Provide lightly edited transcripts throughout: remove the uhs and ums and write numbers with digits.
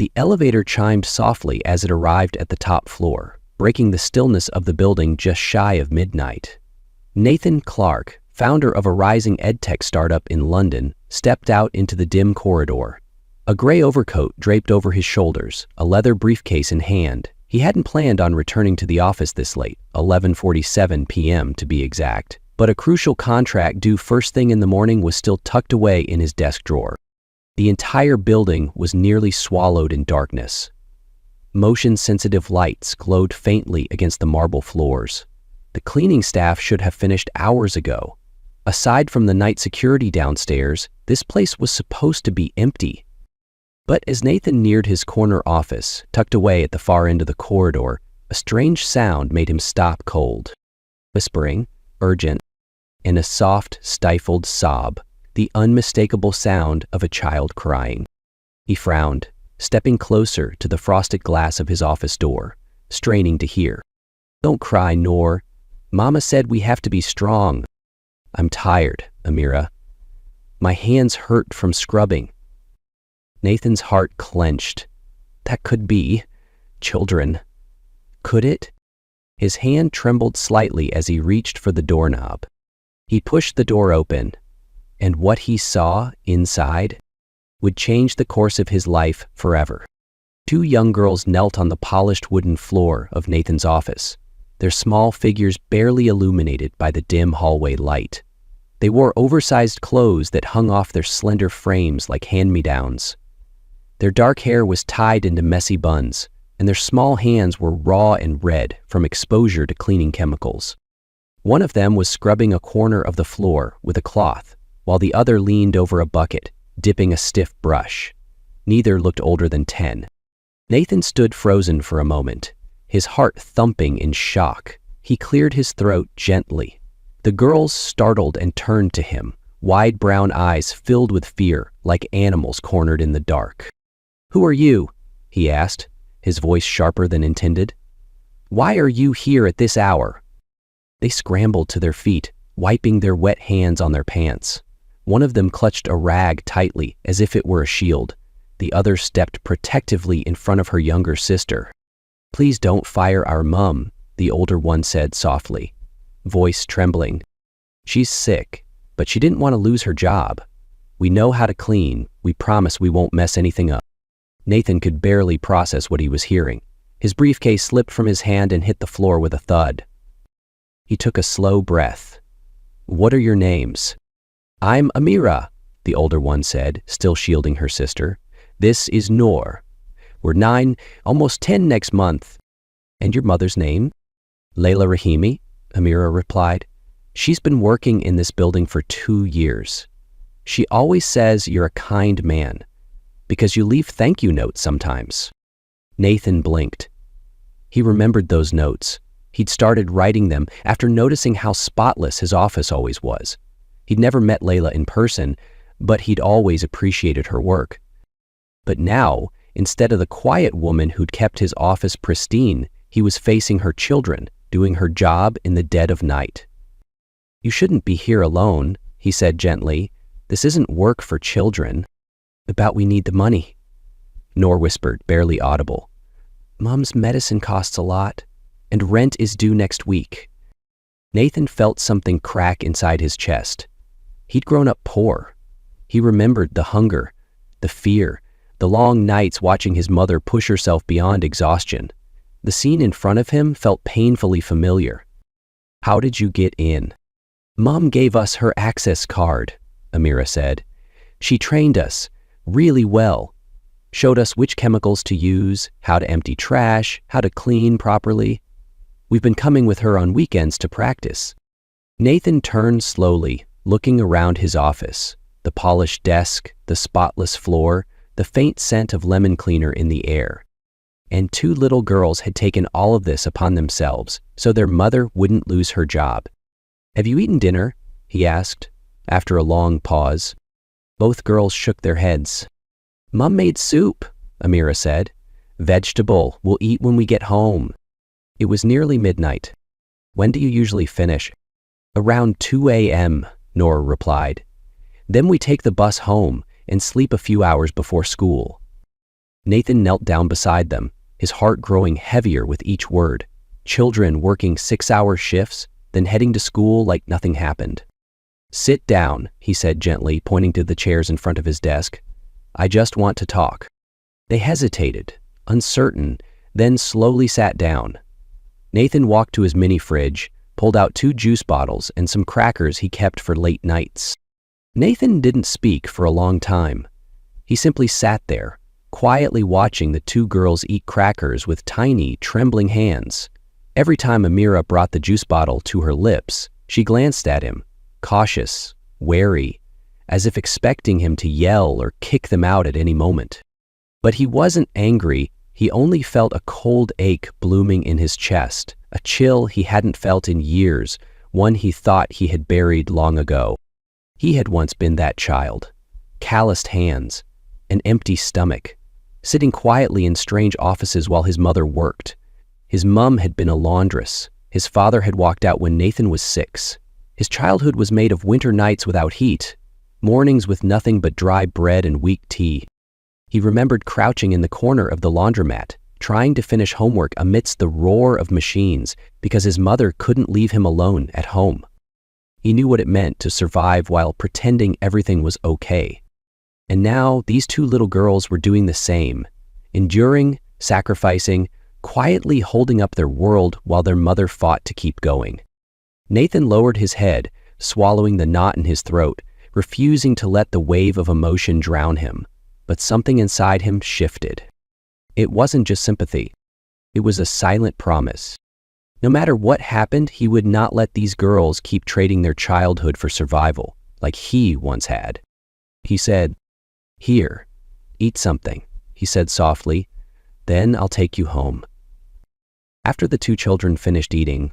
The elevator chimed softly as it arrived at the top floor, breaking the stillness of the building just shy of midnight. Nathan Clark, founder of a rising edtech startup in London, stepped out into the dim corridor. A gray overcoat draped over his shoulders, a leather briefcase in hand. He hadn't planned on returning to the office this late, 11:47 p.m. to be exact, but a crucial contract due first thing in the morning was still tucked away in his desk drawer. The entire building was nearly swallowed in darkness. Motion-sensitive lights glowed faintly against the marble floors. The cleaning staff should have finished hours ago. Aside from the night security downstairs, this place was supposed to be empty. But as Nathan neared his corner office, tucked away at the far end of the corridor, a strange sound made him stop cold. Whispering, urgent, and a soft, stifled sob, the unmistakable sound of a child crying. He frowned, stepping closer to the frosted glass of his office door, straining to hear. "Don't cry, Noor. Mama said we have to be strong." "I'm tired, Amira. My hands hurt from scrubbing." Nathan's heart clenched. That could be children. Could it? His hand trembled slightly as he reached for the doorknob. He pushed the door open, and what he saw inside would change the course of his life forever. Two young girls knelt on the polished wooden floor of Nathan's office, their small figures barely illuminated by the dim hallway light. They wore oversized clothes that hung off their slender frames like hand-me-downs. Their dark hair was tied into messy buns, and their small hands were raw and red from exposure to cleaning chemicals. One of them was scrubbing a corner of the floor with a cloth, while the other leaned over a bucket, dipping a stiff brush. Neither looked older than 10. Nathan stood frozen for a moment, his heart thumping in shock. He cleared his throat gently. The girls startled and turned to him, wide brown eyes filled with fear, like animals cornered in the dark. "Who are you?" he asked, his voice sharper than intended. "Why are you here at this hour?" They scrambled to their feet, wiping their wet hands on their pants. One of them clutched a rag tightly, as if it were a shield. The other stepped protectively in front of her younger sister. "Please don't fire our mum," the older one said softly, voice trembling. "She's sick, but she didn't want to lose her job. We know how to clean. We promise we won't mess anything up." Nathan could barely process what he was hearing. His briefcase slipped from his hand and hit the floor with a thud. He took a slow breath. "What are your names?" "I'm Amira," the older one said, still shielding her sister. "This is Noor. We're 9, almost 10 next month." "And your mother's name?" "Layla Rahimi," Amira replied. "She's been working in this building for 2 years. She always says you're a kind man, because you leave thank you notes sometimes." Nathan blinked. He remembered those notes. He'd started writing them after noticing how spotless his office always was. He'd never met Layla in person, but he'd always appreciated her work. But now, instead of the quiet woman who'd kept his office pristine, he was facing her children, doing her job in the dead of night. "You shouldn't be here alone," he said gently. "This isn't work for children." "About we need the money," Noor whispered, barely audible. "Mom's medicine costs a lot, and rent is due next week." Nathan felt something crack inside his chest. He'd grown up poor. He remembered the hunger, the fear, the long nights watching his mother push herself beyond exhaustion. The scene in front of him felt painfully familiar. "How did you get in?" "Mom gave us her access card," Amira said. "She trained us really well, showed us which chemicals to use, how to empty trash, how to clean properly. We've been coming with her on weekends to practice." Nathan turned slowly, looking around his office, the polished desk, the spotless floor, the faint scent of lemon cleaner in the air. And 2 little girls had taken all of this upon themselves so their mother wouldn't lose her job. "Have you eaten dinner?" he asked, after a long pause. Both girls shook their heads. "Mom made soup," Amira said. "Vegetable, we'll eat when we get home." It was nearly midnight. "When do you usually finish?" "Around 2 a.m., Noor replied. "Then we take the bus home and sleep a few hours before school." Nathan knelt down beside them, his heart growing heavier with each word. Children working 6-hour shifts, then heading to school like nothing happened. "Sit down," he said gently, pointing to the chairs in front of his desk. "I just want to talk." They hesitated, uncertain, then slowly sat down. Nathan walked to his mini fridge, pulled out 2 juice bottles and some crackers he kept for late nights. Nathan didn't speak for a long time. He simply sat there, quietly watching the 2 girls eat crackers with tiny, trembling hands. Every time Amira brought the juice bottle to her lips, she glanced at him, cautious, wary, as if expecting him to yell or kick them out at any moment. But he wasn't angry, he only felt a cold ache blooming in his chest, a chill he hadn't felt in years, one he thought he had buried long ago. He had once been that child. Calloused hands, an empty stomach, sitting quietly in strange offices while his mother worked. His mum had been a laundress. His father had walked out when Nathan was 6. His childhood was made of winter nights without heat, mornings with nothing but dry bread and weak tea. He remembered crouching in the corner of the laundromat, trying to finish homework amidst the roar of machines because his mother couldn't leave him alone at home. He knew what it meant to survive while pretending everything was okay. And now these 2 little girls were doing the same, enduring, sacrificing, quietly holding up their world while their mother fought to keep going. Nathan lowered his head, swallowing the knot in his throat, refusing to let the wave of emotion drown him. But something inside him shifted. It wasn't just sympathy. It was a silent promise. No matter what happened, he would not let these girls keep trading their childhood for survival, like he once had. He said, "Here, eat something," he said softly. "Then I'll take you home." After the 2 children finished eating,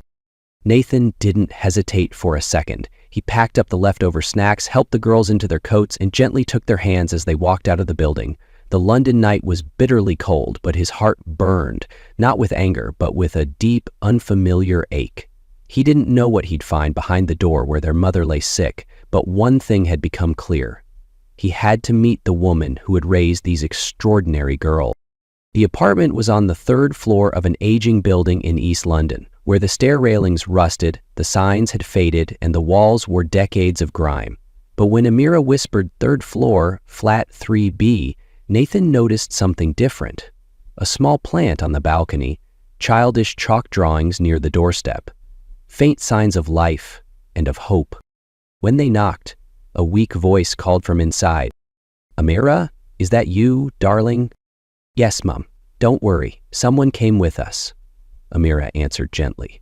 Nathan didn't hesitate for a second. He packed up the leftover snacks, helped the girls into their coats, and gently took their hands as they walked out of the building. The London night was bitterly cold, but his heart burned, not with anger, but with a deep, unfamiliar ache. He didn't know what he'd find behind the door where their mother lay sick, but one thing had become clear. He had to meet the woman who had raised these extraordinary girls. The apartment was on the 3rd floor of an aging building in East London, where the stair railings rusted, the signs had faded, and the walls wore decades of grime. But when Amira whispered 3rd floor, flat 3B, Nathan noticed something different. A small plant on the balcony, childish chalk drawings near the doorstep, faint signs of life and of hope. When they knocked, a weak voice called from inside. "Amira, is that you, darling?" "Yes, Mum. Don't worry. Someone came with us," Amira answered gently.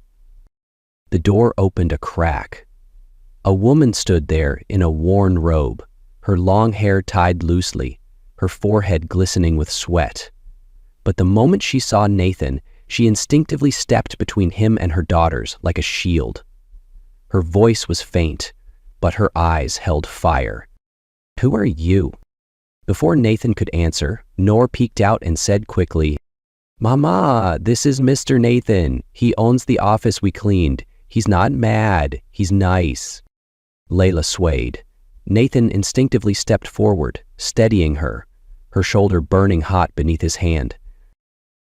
The door opened a crack. A woman stood there in a worn robe, her long hair tied loosely, her forehead glistening with sweat. But the moment she saw Nathan, she instinctively stepped between him and her daughters like a shield. Her voice was faint, but her eyes held fire. "Who are you?" Before Nathan could answer, Noor peeked out and said quickly, "Mama, this is Mr. Nathan. He owns the office we cleaned. He's not mad. He's nice." Layla swayed. Nathan instinctively stepped forward, steadying her, her shoulder burning hot beneath his hand.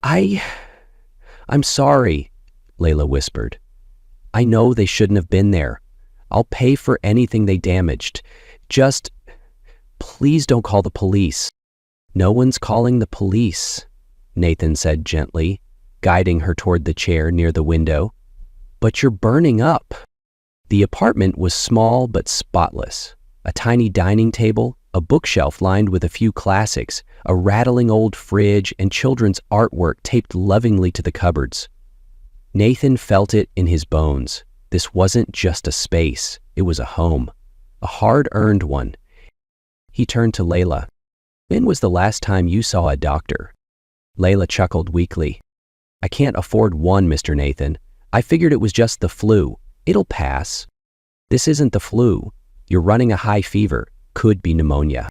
I'm sorry," Layla whispered. "I know they shouldn't have been there. I'll pay for anything they damaged. Just, please don't call the police." "No one's calling the police," Nathan said gently, guiding her toward the chair near the window. "But you're burning up." The apartment was small but spotless. A tiny dining table, a bookshelf lined with a few classics, a rattling old fridge, and children's artwork taped lovingly to the cupboards. Nathan felt it in his bones. This wasn't just a space, it was a home, a hard-earned one. He turned to Layla. "When was the last time you saw a doctor?" Layla chuckled weakly. "I can't afford one, Mr. Nathan. I figured it was just the flu. It'll pass." "This isn't the flu. You're running a high fever. Could be pneumonia."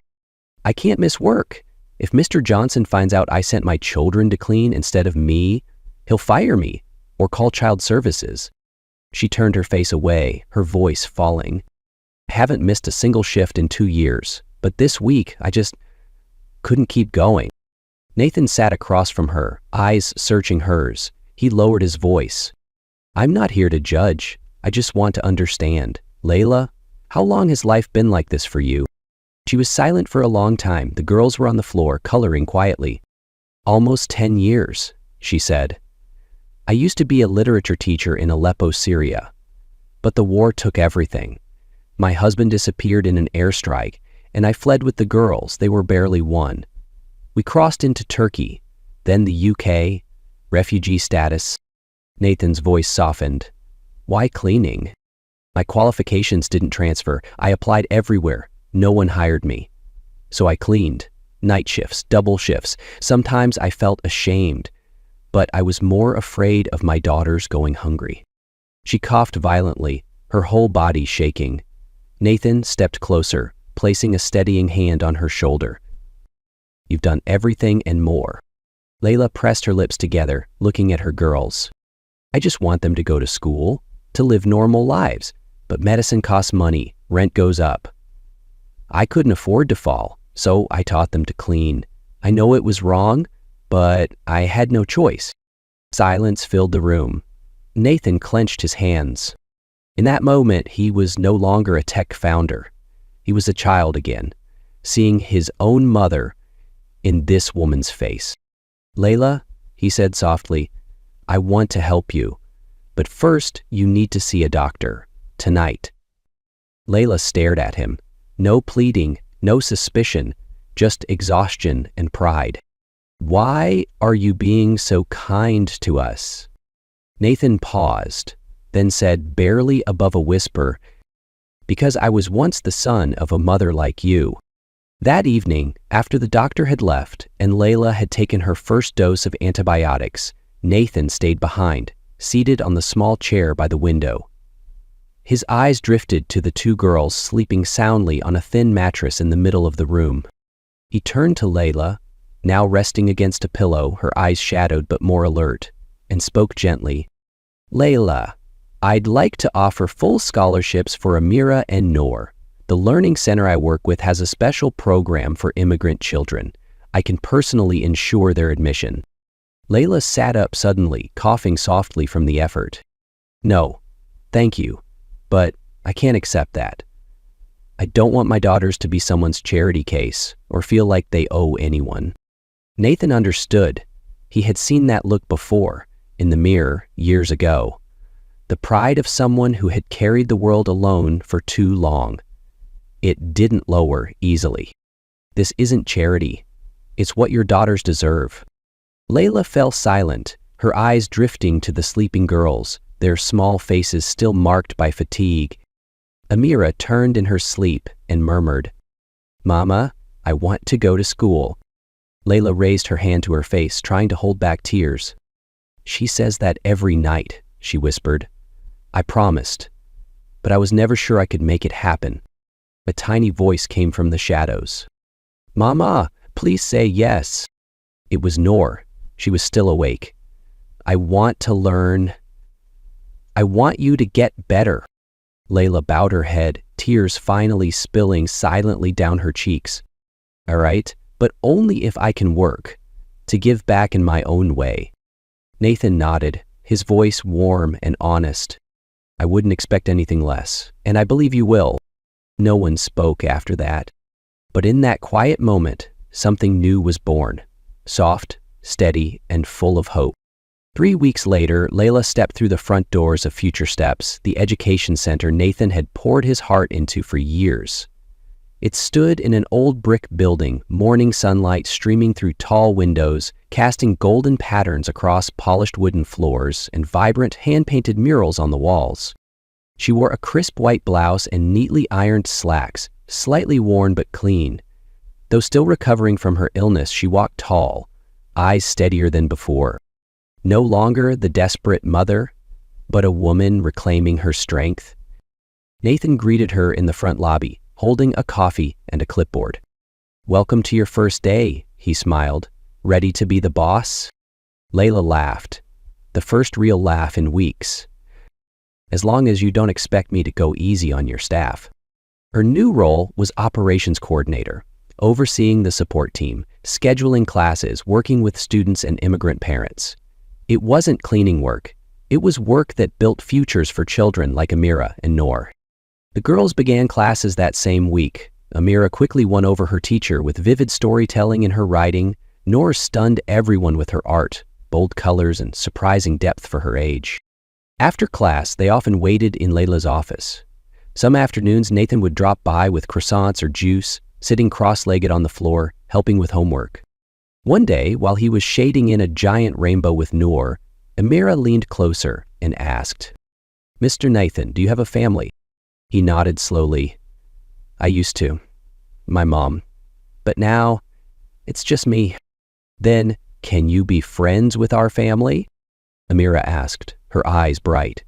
"I can't miss work. If Mr. Johnson finds out I sent my children to clean instead of me, he'll fire me or call child services." She turned her face away, her voice falling. "I haven't missed a single shift in 2 years, but this week I just couldn't keep going." Nathan sat across from her, eyes searching hers. He lowered his voice. I'm not here to judge. I just want to understand. Layla, how long has life been like this for you? She was silent for a long time. The girls were on the floor, coloring quietly. Almost 10 years, she said. I used to be a literature teacher in Aleppo, Syria. But the war took everything. My husband disappeared in an airstrike, and I fled with the girls. They were barely one. We crossed into Turkey, then the UK, refugee status. Nathan's voice softened. Why cleaning? My qualifications didn't transfer. I applied everywhere. No one hired me. So I cleaned. Night shifts, double shifts. Sometimes I felt ashamed, but I was more afraid of my daughters going hungry. She coughed violently, her whole body shaking. Nathan stepped closer, placing a steadying hand on her shoulder. You've done everything and more. Layla pressed her lips together, looking at her girls. I just want them to go to school, to live normal lives, but medicine costs money, rent goes up. I couldn't afford to fall, so I taught them to clean. I know it was wrong, but I had no choice. Silence filled the room. Nathan clenched his hands. In that moment, he was no longer a tech founder. He was a child again, seeing his own mother in this woman's face. Layla, he said softly, I want to help you, but first you need to see a doctor, tonight. Layla stared at him. No pleading, no suspicion, just exhaustion and pride. Why are you being so kind to us? Nathan paused, then said barely above a whisper, because I was once the son of a mother like you. That evening, after the doctor had left and Layla had taken her first dose of antibiotics, Nathan stayed behind, seated on the small chair by the window. His eyes drifted to the two girls sleeping soundly on a thin mattress in the middle of the room. He turned to Layla, now resting against a pillow, her eyes shadowed but more alert, and spoke gently. Layla, I'd like to offer full scholarships for Amira and Noor. The learning center I work with has a special program for immigrant children. I can personally ensure their admission. Layla sat up suddenly, coughing softly from the effort. No, thank you, but I can't accept that. I don't want my daughters to be someone's charity case or feel like they owe anyone. Nathan understood. He had seen that look before, in the mirror, years ago. The pride of someone who had carried the world alone for too long. It didn't lower easily. This isn't charity. It's what your daughters deserve. Layla fell silent, her eyes drifting to the sleeping girls, their small faces still marked by fatigue. Amira turned in her sleep and murmured, Mama, I want to go to school. Layla raised her hand to her face, trying to hold back tears. She says that every night, she whispered. I promised, but I was never sure I could make it happen. A tiny voice came from the shadows. Mama, please say yes. It was Noor. She was still awake. I want to learn. I want you to get better. Layla bowed her head, tears finally spilling silently down her cheeks. All right, but only if I can work, to give back in my own way. Nathan nodded, his voice warm and honest. I wouldn't expect anything less, and I believe you will. No one spoke after that. But in that quiet moment, something new was born, soft, steady, and full of hope. 3 weeks later, Layla stepped through the front doors of Future Steps, the education center Nathan had poured his heart into for years. It stood in an old brick building, morning sunlight streaming through tall windows, casting golden patterns across polished wooden floors and vibrant hand-painted murals on the walls. She wore a crisp white blouse and neatly ironed slacks, slightly worn but clean. Though still recovering from her illness, she walked tall, eyes steadier than before. No longer the desperate mother, but a woman reclaiming her strength. Nathan greeted her in the front lobby, holding a coffee and a clipboard. Welcome to your first day, he smiled. Ready to be the boss? Layla laughed, the first real laugh in weeks. As long as you don't expect me to go easy on your staff. Her new role was operations coordinator, overseeing the support team, scheduling classes, working with students and immigrant parents. It wasn't cleaning work. It was work that built futures for children like Amira and Noor. The girls began classes that same week. Amira quickly won over her teacher with vivid storytelling in her writing. Noor stunned everyone with her art, bold colors, and surprising depth for her age. After class, they often waited in Layla's office. Some afternoons, Nathan would drop by with croissants or juice, sitting cross-legged on the floor, helping with homework. One day, while he was shading in a giant rainbow with Noor, Amira leaned closer and asked, "Mr. Nathan, do you have a family?" He nodded slowly. "I used to. My mom. But now, it's just me." "Then, can you be friends with our family?" Amira asked, her eyes bright.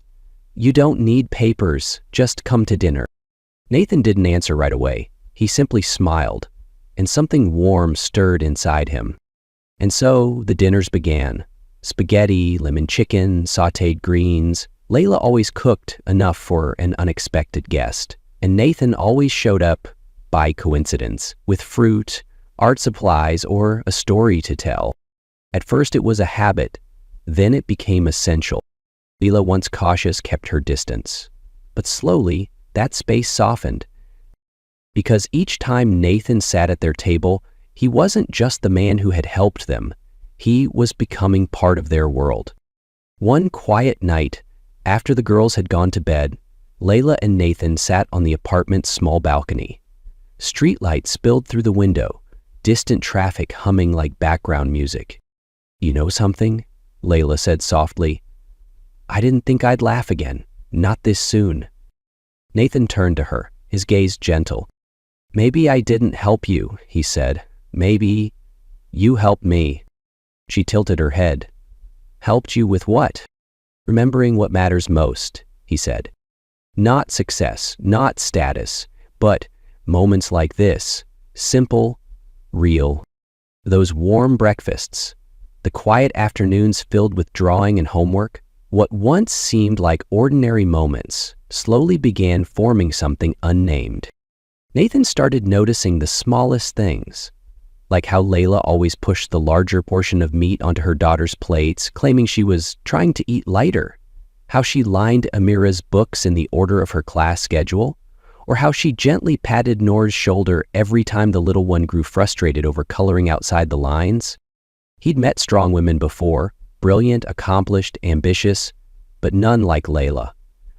"You don't need papers, just come to dinner." Nathan didn't answer right away. He simply smiled, and something warm stirred inside him. And so the dinners began. Spaghetti, lemon chicken, sautéed greens. Layla always cooked enough for an unexpected guest, and Nathan always showed up, by coincidence, with fruit, art supplies, or a story to tell. At first it was a habit, then it became essential. Layla, once cautious, kept her distance. But slowly, that space softened. Because each time Nathan sat at their table, he wasn't just the man who had helped them. He was becoming part of their world. One quiet night, after the girls had gone to bed, Layla and Nathan sat on the apartment's small balcony. Streetlights spilled through the window, distant traffic humming like background music. "You know something?" Layla said softly. "I didn't think I'd laugh again, not this soon." Nathan turned to her, his gaze gentle. "Maybe I didn't help you," he said. "Maybe you helped me." She tilted her head. "Helped you with what?" "Remembering what matters most," he said. "Not success, not status, but moments like this, simple, real. Those warm breakfasts, the quiet afternoons filled with drawing and homework, what once seemed like ordinary moments slowly began forming something unnamed. Nathan started noticing the smallest things, like how Layla always pushed the larger portion of meat onto her daughter's plates, claiming she was trying to eat lighter, how she lined Amira's books in the order of her class schedule, or how she gently patted Noor's shoulder every time the little one grew frustrated over coloring outside the lines. He'd met strong women before, brilliant, accomplished, ambitious, but none like Layla.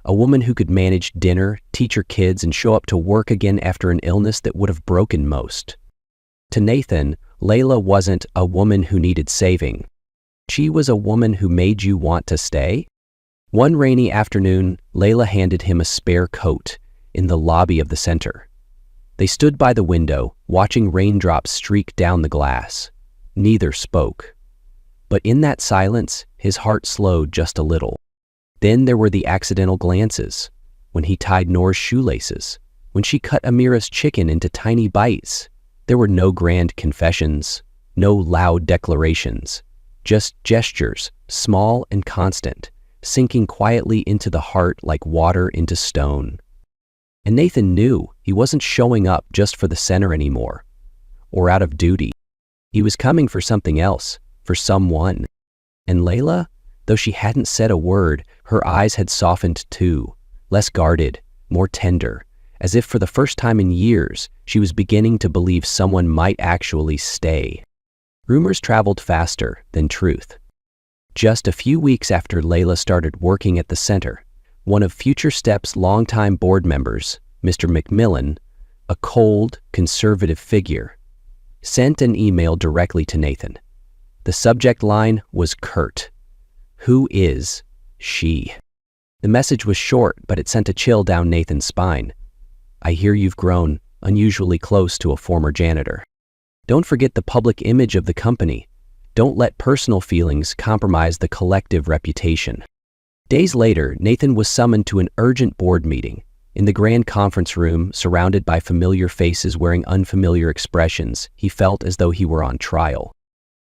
A woman who could manage dinner, teach her kids, and show up to work again after an illness that would have broken most. To Nathan, Layla wasn't a woman who needed saving. She was a woman who made you want to stay. One rainy afternoon, Layla handed him a spare coat in the lobby of the center. They stood by the window, watching raindrops streak down the glass. Neither spoke. But in that silence, his heart slowed just a little. Then there were the accidental glances, when he tied Noor's shoelaces, when she cut Amira's chicken into tiny bites. There were no grand confessions, no loud declarations, just gestures, small and constant, sinking quietly into the heart like water into stone. And Nathan knew he wasn't showing up just for the center anymore, or out of duty. He was coming for something else, for someone. And Layla, though she hadn't said a word, her eyes had softened too, less guarded, more tender, as if for the first time in years, she was beginning to believe someone might actually stay. Rumors traveled faster than truth. Just a few weeks after Layla started working at the center, one of Future Step's longtime board members, Mr. McMillan, a cold, conservative figure, sent an email directly to Nathan. The subject line was curt. "Who is she?" The message was short, but it sent a chill down Nathan's spine. "I hear you've grown unusually close to a former janitor. Don't forget the public image of the company. Don't let personal feelings compromise the collective reputation." Days later, Nathan was summoned to an urgent board meeting. In the grand conference room, surrounded by familiar faces wearing unfamiliar expressions, he felt as though he were on trial.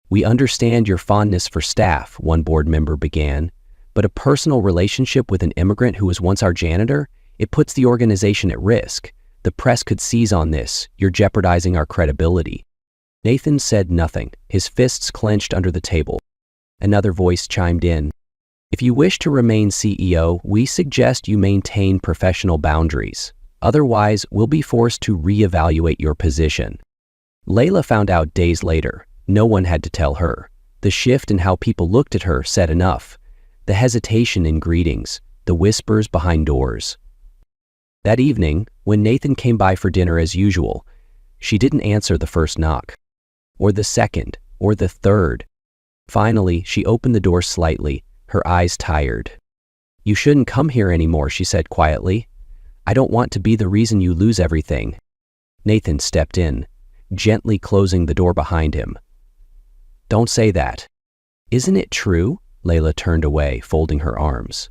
"We understand your fondness for staff," one board member began, "but a personal relationship with an immigrant who was once our janitor, it puts the organization at risk. The press could seize on this. You're jeopardizing our credibility." Nathan said nothing, his fists clenched under the table. Another voice chimed in. "If you wish to remain CEO, we suggest you maintain professional boundaries. Otherwise, we'll be forced to reevaluate your position." Layla found out days later. No one had to tell her. The shift in how people looked at her said enough. The hesitation in greetings, the whispers behind doors. That evening, when Nathan came by for dinner as usual, she didn't answer the first knock, or the second, or the third. Finally, she opened the door slightly, her eyes tired. "You shouldn't come here anymore," she said quietly. "I don't want to be the reason you lose everything." Nathan stepped in, gently closing the door behind him. "Don't say that." "Isn't it true?" Layla turned away, folding her arms.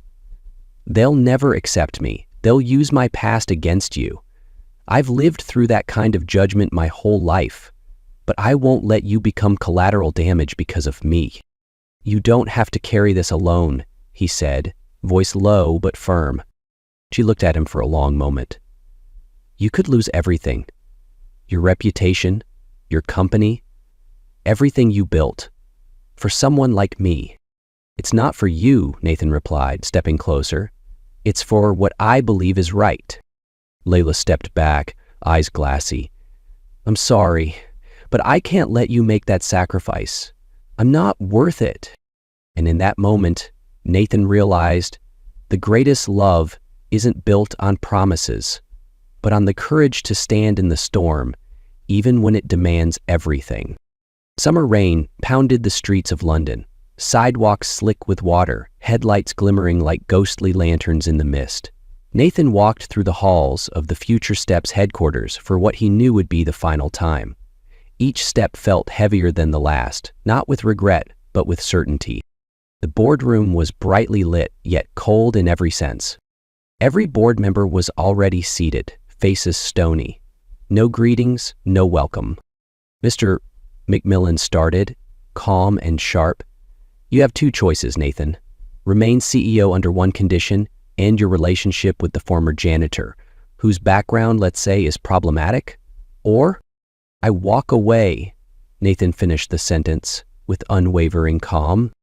"They'll never accept me. They'll use my past against you. I've lived through that kind of judgment my whole life, but I won't let you become collateral damage because of me." "You don't have to carry this alone," he said, voice low but firm. She looked at him for a long moment. "You could lose everything. Your reputation, your company, everything you built, for someone like me." "It's not for you," Nathan replied, stepping closer. "It's for what I believe is right." Layla stepped back, eyes glassy. "I'm sorry, but I can't let you make that sacrifice. I'm not worth it." And in that moment, Nathan realized the greatest love isn't built on promises, but on the courage to stand in the storm, even when it demands everything. Summer rain pounded the streets of London, sidewalks slick with water, headlights glimmering like ghostly lanterns in the mist. Nathan walked through the halls of the Future Steps headquarters for what he knew would be the final time. Each step felt heavier than the last, not with regret, but with certainty. The boardroom was brightly lit, yet cold in every sense. Every board member was already seated, faces stony. No greetings, no welcome. "Mr. McMillan started, calm and sharp. "You have two choices, Nathan. Remain CEO under one condition, end your relationship with the former janitor, whose background, let's say, is problematic, or I walk away." Nathan finished the sentence with unwavering calm.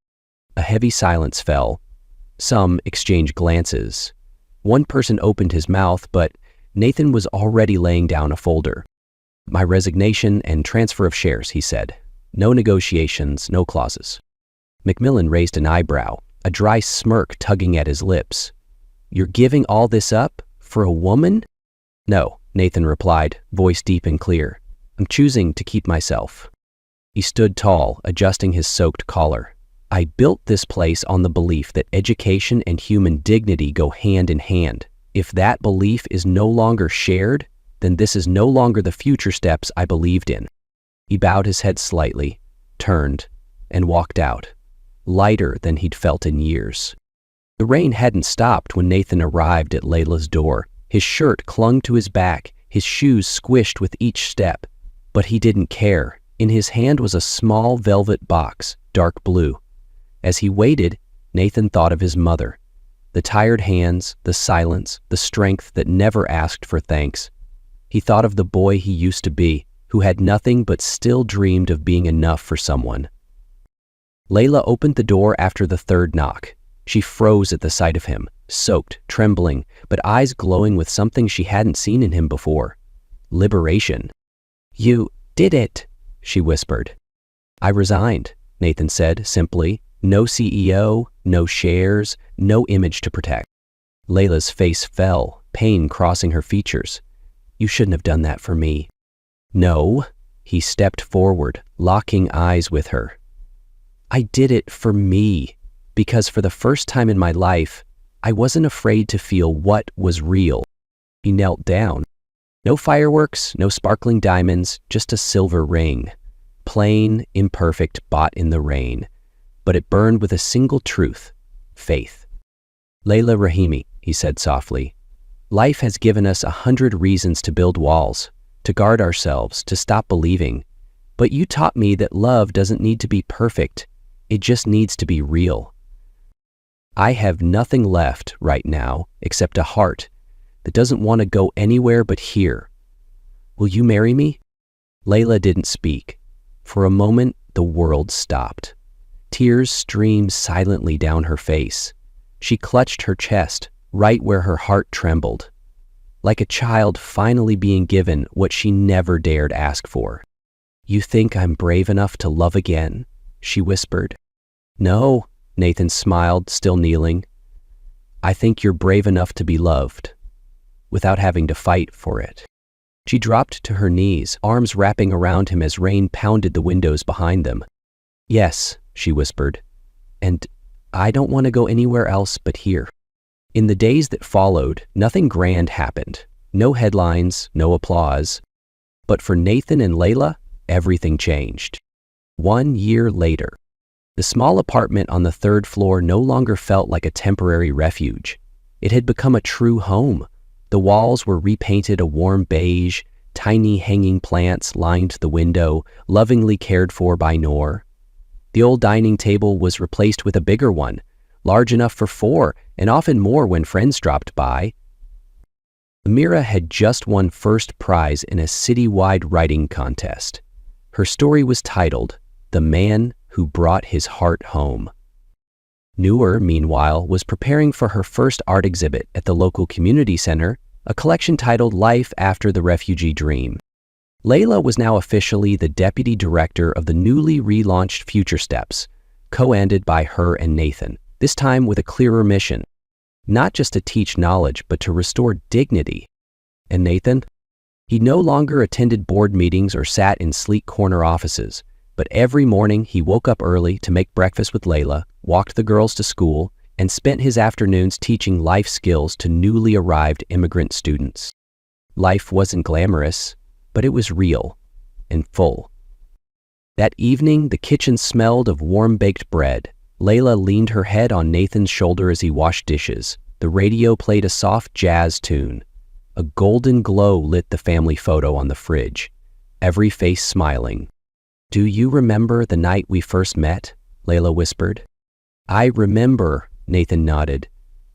A heavy silence fell. Some exchanged glances. One person opened his mouth, but Nathan was already laying down a folder. "My resignation and transfer of shares," he said. "No negotiations, no clauses." McMillan raised an eyebrow, a dry smirk tugging at his lips. "You're giving all this up for a woman?" "No," Nathan replied, voice deep and clear. "I'm choosing to keep myself." He stood tall, adjusting his soaked collar. "I built this place on the belief that education and human dignity go hand in hand. If that belief is no longer shared, then this is no longer the Future Steps I believed in." He bowed his head slightly, turned, and walked out, lighter than he'd felt in years. The rain hadn't stopped when Nathan arrived at Layla's door. His shirt clung to his back, his shoes squished with each step. But he didn't care. In his hand was a small velvet box, dark blue. As he waited, Nathan thought of his mother. The tired hands, the silence, the strength that never asked for thanks. He thought of the boy he used to be, who had nothing but still dreamed of being enough for someone. Layla opened the door after the third knock. She froze at the sight of him, soaked, trembling, but eyes glowing with something she hadn't seen in him before. Liberation. "You did it," she whispered. "I resigned," Nathan said simply. "No CEO, no shares, no image to protect." Layla's face fell, pain crossing her features. "You shouldn't have done that for me." "No," he stepped forward, locking eyes with her. "I did it for me, because for the first time in my life, I wasn't afraid to feel what was real." He knelt down. No fireworks, no sparkling diamonds, just a silver ring. Plain, imperfect, bought in the rain. But it burned with a single truth: faith. "Layla Rahimi," he said softly, "life has given us 100 reasons to build walls, to guard ourselves, to stop believing. But you taught me that love doesn't need to be perfect. It just needs to be real. I have nothing left right now except a heart that doesn't want to go anywhere but here. Will you marry me? Layla didn't speak. For a moment, the world stopped. Tears streamed silently down her face. She clutched her chest, right where her heart trembled, like a child finally being given what she never dared ask for. You think I'm brave enough to love again? She whispered. No, Nathan smiled, still kneeling. I think you're brave enough to be loved, without having to fight for it. She dropped to her knees, arms wrapping around him as rain pounded the windows behind them. Yes, she whispered, and I don't want to go anywhere else but here. In the days that followed, nothing grand happened. No headlines, no applause. But for Nathan and Layla, everything changed. 1 year later, the small apartment on the 3rd floor no longer felt like a temporary refuge. It had become a true home. The walls were repainted a warm beige, tiny hanging plants lined the window, lovingly cared for by Noor. The old dining table was replaced with a bigger one, large enough for 4 and often more when friends dropped by. Amira had just won first prize in a citywide writing contest. Her story was titled, The Man Who Brought His Heart Home. Noor, meanwhile, was preparing for her first art exhibit at the local community center, a collection titled Life After the Refugee Dream. Layla was now officially the deputy director of the newly relaunched Future Steps, co-ended by her and Nathan, this time with a clearer mission, not just to teach knowledge, but to restore dignity. And Nathan? He no longer attended board meetings or sat in sleek corner offices, but every morning he woke up early to make breakfast with Layla, walked the girls to school, and spent his afternoons teaching life skills to newly arrived immigrant students. Life wasn't glamorous, but it was real and full. That evening, the kitchen smelled of warm-baked bread. Layla leaned her head on Nathan's shoulder as he washed dishes. The radio played a soft jazz tune. A golden glow lit the family photo on the fridge, every face smiling. Do you remember the night we first met? Layla whispered. I remember, Nathan nodded.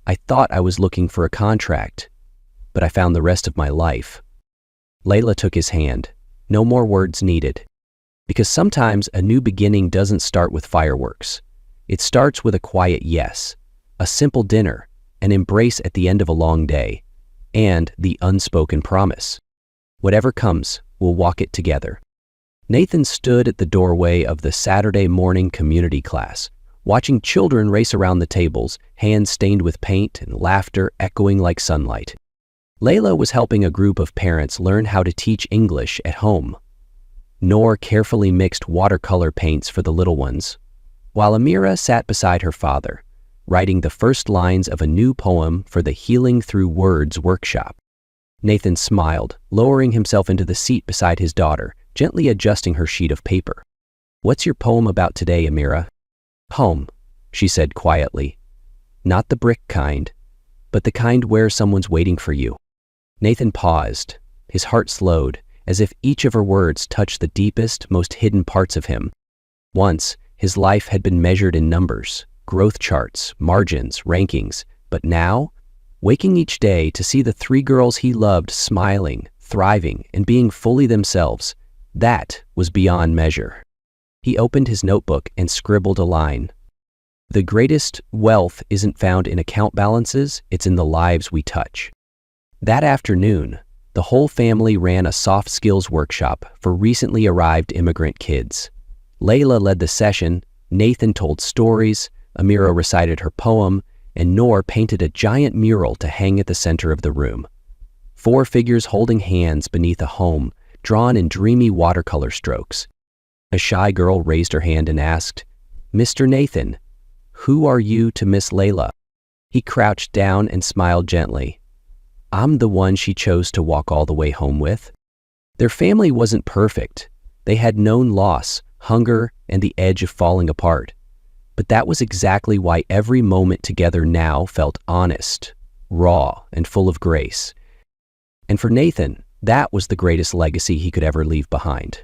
I thought I was looking for a contract, but I found the rest of my life. Layla took his hand. No more words needed. Because sometimes a new beginning doesn't start with fireworks. It starts with a quiet yes, a simple dinner, an embrace at the end of a long day, and the unspoken promise. Whatever comes, we'll walk it together. Nathan stood at the doorway of the Saturday morning community class, watching children race around the tables, hands stained with paint and laughter echoing like sunlight. Layla was helping a group of parents learn how to teach English at home. Noor carefully mixed watercolor paints for the little ones, while Amira sat beside her father, writing the first lines of a new poem for the Healing Through Words workshop. Nathan smiled, lowering himself into the seat beside his daughter, gently adjusting her sheet of paper. What's your poem about today, Amira? Home, she said quietly. Not the brick kind, but the kind where someone's waiting for you. Nathan paused, his heart slowed, as if each of her words touched the deepest, most hidden parts of him. Once, his life had been measured in numbers, growth charts, margins, rankings, but now, waking each day to see the 3 girls he loved smiling, thriving, and being fully themselves, that was beyond measure. He opened his notebook and scribbled a line. The greatest wealth isn't found in account balances, it's in the lives we touch. That afternoon, the whole family ran a soft skills workshop for recently arrived immigrant kids. Layla led the session, Nathan told stories, Amira recited her poem, and Noor painted a giant mural to hang at the center of the room. 4 figures holding hands beneath a home, drawn in dreamy watercolor strokes. A shy girl raised her hand and asked, Mr. Nathan, who are you to Miss Layla? He crouched down and smiled gently. I'm the one she chose to walk all the way home with. Their family wasn't perfect. They had known loss, hunger, and the edge of falling apart. But that was exactly why every moment together now felt honest, raw, and full of grace. And for Nathan, that was the greatest legacy he could ever leave behind.